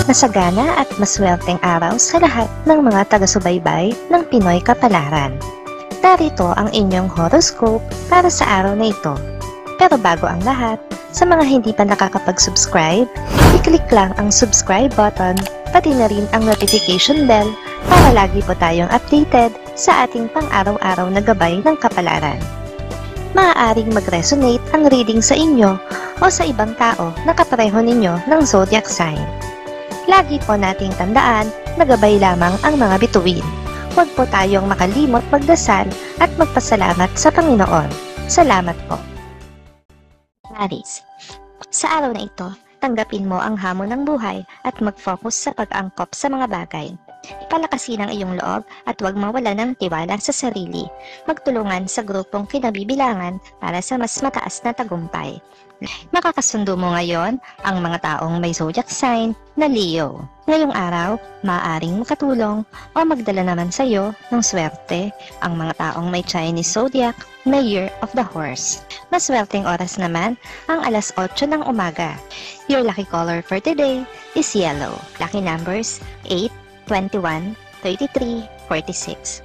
Masagana at maswerteng araw sa lahat ng mga taga-subaybay ng Pinoy Kapalaran. Narito ang inyong horoscope para sa araw na ito. Pero bago ang lahat, sa mga hindi pa nakakapag-subscribe, i-click lang ang subscribe button, pati na rin ang notification bell para lagi po tayong updated sa ating pang-araw-araw na gabay ng kapalaran. Maaaring mag-resonate ang reading sa inyo o sa ibang tao na kapareho ninyo ng zodiac sign. Lagi po nating tandaan na gabay lamang ang mga bituin. Huwag po tayong makalimot magdasal at magpasalamat sa Panginoon. Salamat po. Aries, sa araw na ito, tanggapin mo ang hamon ng buhay at mag-focus sa pag-angkop sa mga bagay. Palakasin ang iyong loob at huwag mawala ng tiwala sa sarili. Magtulungan sa grupong kinabibilangan para sa mas mataas na tagumpay. Makakasundo mo ngayon ang mga taong may zodiac sign na Leo. Ngayong araw, maaaring makatulong o magdala naman sa iyo ng swerte ang mga taong may Chinese zodiac na Year of the Horse. Maswerteng oras naman ang alas 8 ng umaga. Your lucky color for today is yellow. Lucky numbers 8, 21, 33, 46.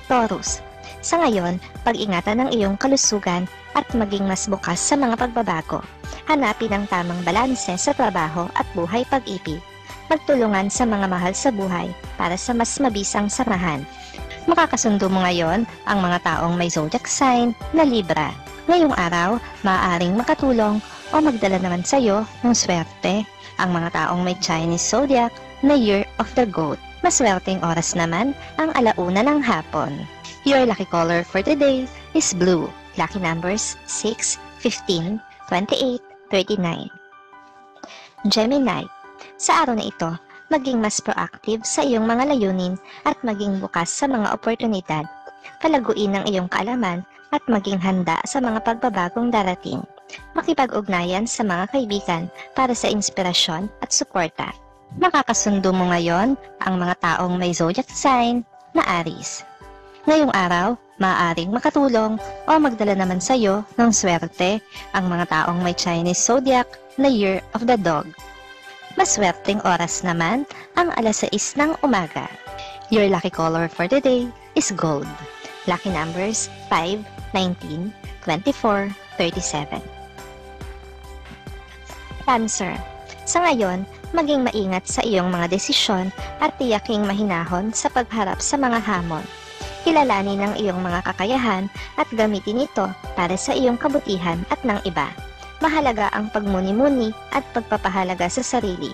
Taurus, sa ngayon, pag-ingatan ang iyong kalusugan at maging mas bukas sa mga pagbabago. Hanapin ang tamang balanse sa trabaho at buhay pag-ibig. Magtulungan sa mga mahal sa buhay para sa mas mabisang samahan. Makakasundo mo ngayon ang mga taong may zodiac sign na Libra. Ngayong araw, maaaring makatulong o magdala naman sa iyo ng swerte ang mga taong may Chinese zodiac na Year of the Goat. Maswerteng oras naman ang alauna ng hapon. Your lucky color for today is blue. Lucky numbers 6, 15, 28, 39. Gemini, sa araw na ito, maging mas proactive sa iyong mga layunin at maging bukas sa mga oportunidad. Palaguin ang iyong kaalaman at maging handa sa mga pagbabagong darating. Makipag-ugnayan sa mga kaibigan para sa inspirasyon at suporta. Makakasundo mo ngayon ang mga taong may zodiac sign na Aries. Ngayong araw, maaaring makatulong o magdala naman sa iyo ng swerte ang mga taong may Chinese zodiac na Year of the Dog. Maswerteng oras naman ang alas 6 ng umaga. Your lucky color for today is gold. Lucky numbers 5, 19, 24, 37. Cancer, sa ngayon, maging maingat sa iyong mga desisyon at tiyaking mahinahon sa pagharap sa mga hamon. Kilalanin ang iyong mga kakayahan at gamitin ito para sa iyong kabutihan at ng iba. Mahalaga ang pagmuni-muni at pagpapahalaga sa sarili.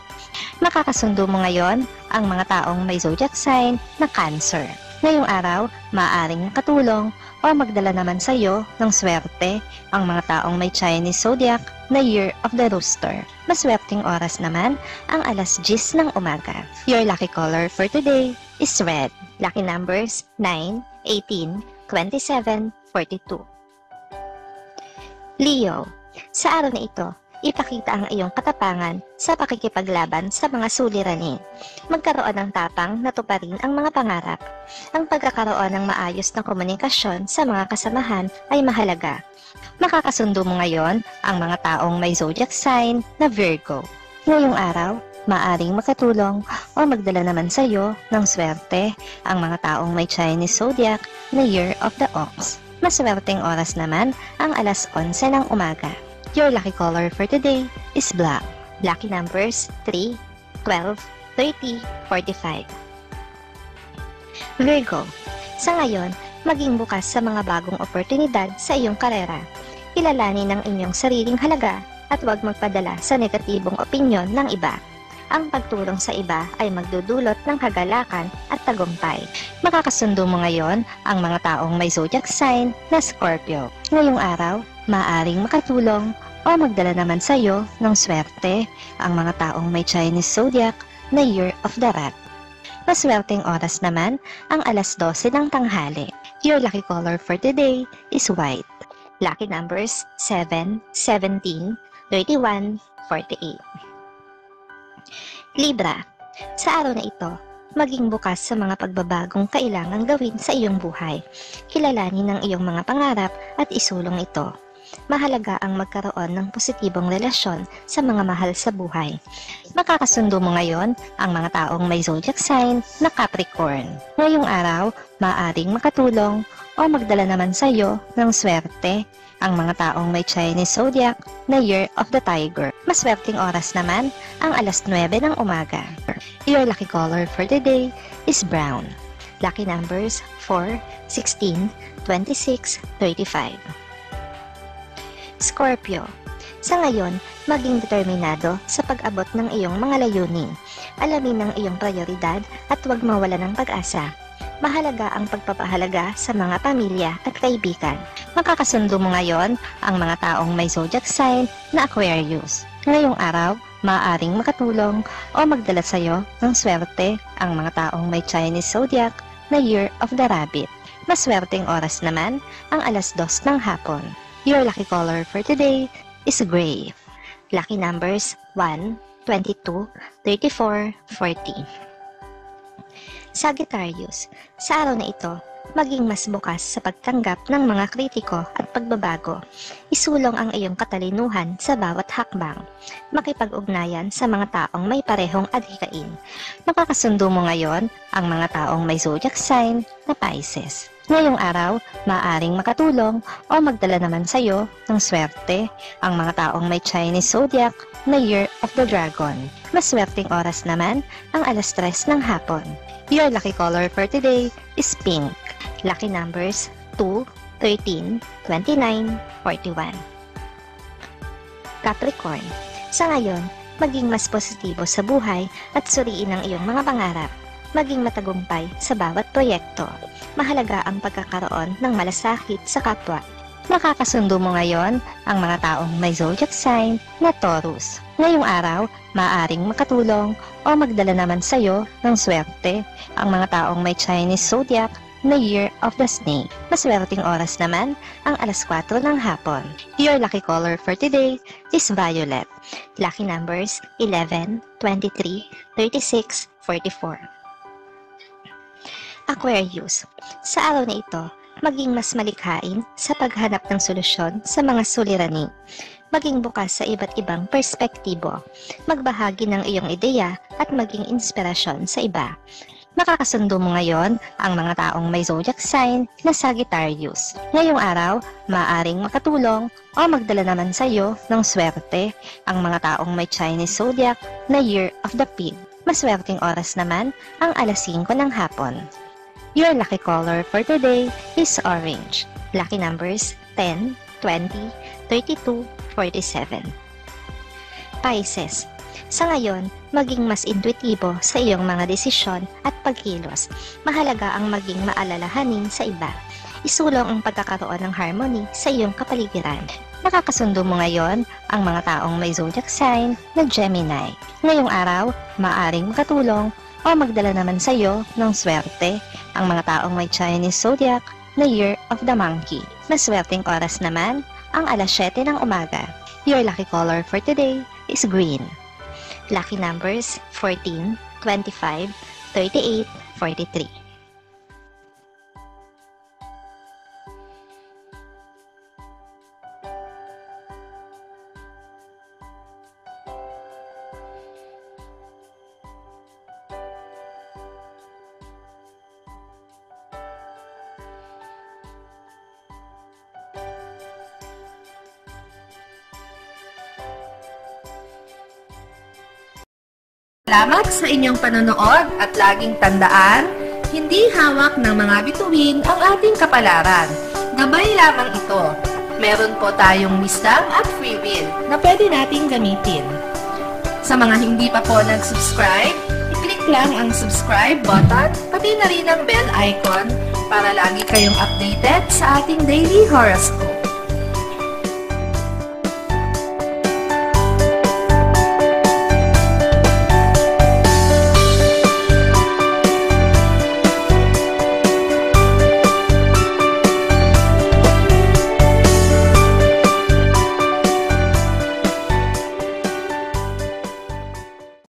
Makakasundo mo ngayon ang mga taong may zodiac sign na Cancer. Ngayong araw, maaaring nakatulong o magdala naman sa iyo ng swerte ang mga taong may Chinese zodiac na Year of the Rooster. Maswerteng oras naman ang alas 10 ng umaga. Your lucky color for today is red. Lucky numbers 9, 18, 27, 42. Leo, sa araw na ito, ipakita ang iyong katapangan sa pakikipaglaban sa mga suliranin. Magkaroon ng tapang na tuparin ang mga pangarap. Ang pagkakaroon ng maayos na komunikasyon sa mga kasamahan ay mahalaga. Makakasundo mo ngayon ang mga taong may zodiac sign na Virgo. Ngayong araw, maaring makatulong o magdala naman sa iyo ng swerte ang mga taong may Chinese zodiac na Year of the Ox. Maswerteng oras naman ang alas 11 ng umaga. Your lucky color for today is black. Lucky numbers 3, 12, 30, 45. Virgo, sa ngayon, maging bukas sa mga bagong oportunidad sa iyong karera. Kilalanin ang inyong sariling halaga at huwag magpadala sa negatibong opinyon ng iba. Ang pagtulong sa iba ay magdudulot ng kagalakan at tagumpay. Makakasundo mo ngayon ang mga taong may zodiac sign na Scorpio. Ngayong araw, maaaring makatulong o magdala naman sa iyo ng swerte ang mga taong may Chinese zodiac na Year of the Rat. Maswerteng oras naman ang alas 12 ng tanghali. Your lucky color for today is white. Lucky numbers 7, 17, 31, 48. Libra, sa araw na ito, maging bukas sa mga pagbabagong kailangang gawin sa iyong buhay. Kilalanin ang iyong mga pangarap at isulong ito. mahalaga ang magkaroon ng positibong relasyon sa mga mahal sa buhay. Makakasundo mo ngayon ang mga taong may zodiac sign na Capricorn. Ngayong araw, maaaring makatulong o magdala naman sa iyo ng swerte ang mga taong may Chinese zodiac na Year of the Tiger. Maswerteng oras naman ang alas 9 ng umaga. Your lucky color for the day is brown. Lucky numbers 4, 16, 26, 35. Scorpio. Sa ngayon, maging determinado sa pag-abot ng iyong mga layunin. Alamin ang iyong prioridad at huwag mawala ng pag-asa. Mahalaga ang pagpapahalaga sa mga pamilya at kaibigan. Makakasundo mo ngayon ang mga taong may zodiac sign na Aquarius. Ngayong araw, maaaring makatulong o magdala sa iyo ng swerte ang mga taong may Chinese zodiac na Year of the Rabbit. Maswerteng oras naman ang alas 2 ng hapon. Your lucky color for today is gray. Lucky numbers 1, 22, 34, 40. Sagittarius, sa araw na ito, maging mas bukas sa pagtanggap ng mga kritiko at pagbabago. Isulong ang iyong katalinuhan sa bawat hakbang. Makipag-ugnayan sa mga taong may parehong adhikain. Makakasundo mo ngayon ang mga taong may zodiac sign na Pisces. Ngayong araw, maaaring makatulong o magdala naman sa iyo ng swerte ang mga taong may Chinese zodiac na Year of the Dragon. Maswerteng oras naman ang alas 3 ng hapon. Your lucky color for today is pink. Lucky numbers 2, 13, 29, 41. Capricorn. Sa ngayon, maging mas positibo sa buhay at suriin ang iyong mga pangarap. Maging matagumpay sa bawat proyekto. Mahalaga ang pagkakaroon ng malasakit sa kapwa. Makakasundo mo ngayon ang mga taong may zodiac sign na Taurus. Ngayong araw, maaaring makatulong o magdala naman sa iyo ng swerte ang mga taong may Chinese zodiac na Year of the Snake. Maswerteng oras naman ang alas 4 ng hapon. Your lucky color for today is violet. Lucky numbers 11, 23, 36, 44. Aquarius. Sa araw na ito, maging mas malikhain sa paghanap ng solusyon sa mga suliranin. Maging bukas sa iba't ibang perspektibo. Magbahagi ng iyong ideya at maging inspirasyon sa iba. Makakasundo mo ngayon ang mga taong may zodiac sign na Sagittarius. Ngayong araw, maaaring makatulong o magdala naman sa iyo ng swerte ang mga taong may Chinese zodiac na Year of the Pig. Maswerteng oras naman ang alas 5 ng hapon. Your lucky color for today is orange. Lucky numbers 10, 20, 32, 47. Pisces. Sa ngayon, maging mas intuitibo sa iyong mga desisyon at pagkilos. Mahalaga ang maging maalalahanin sa iba. Isulong ang pagkakaroon ng harmony sa iyong kapaligiran. Nakakasundo mo ngayon ang mga taong may zodiac sign na Gemini. Ngayong araw, maaaring makatulong o magdala naman sa iyo ng swerte ang mga taong may Chinese zodiac na Year of the Monkey. Maswerteng oras naman ang alas 7 ng umaga. Your lucky color for today is green. Lucky numbers 14, 25, 38, 43. Salamat sa inyong panonood at laging tandaan, hindi hawak ng mga bituin ang ating kapalaran. Gabay lamang ito. Meron po tayong wisdom at free will na pwede nating gamitin. Sa mga hindi pa po nag-subscribe, i-click lang ang subscribe button, pati na rin ang bell icon para lagi kayong updated sa ating daily horoscope.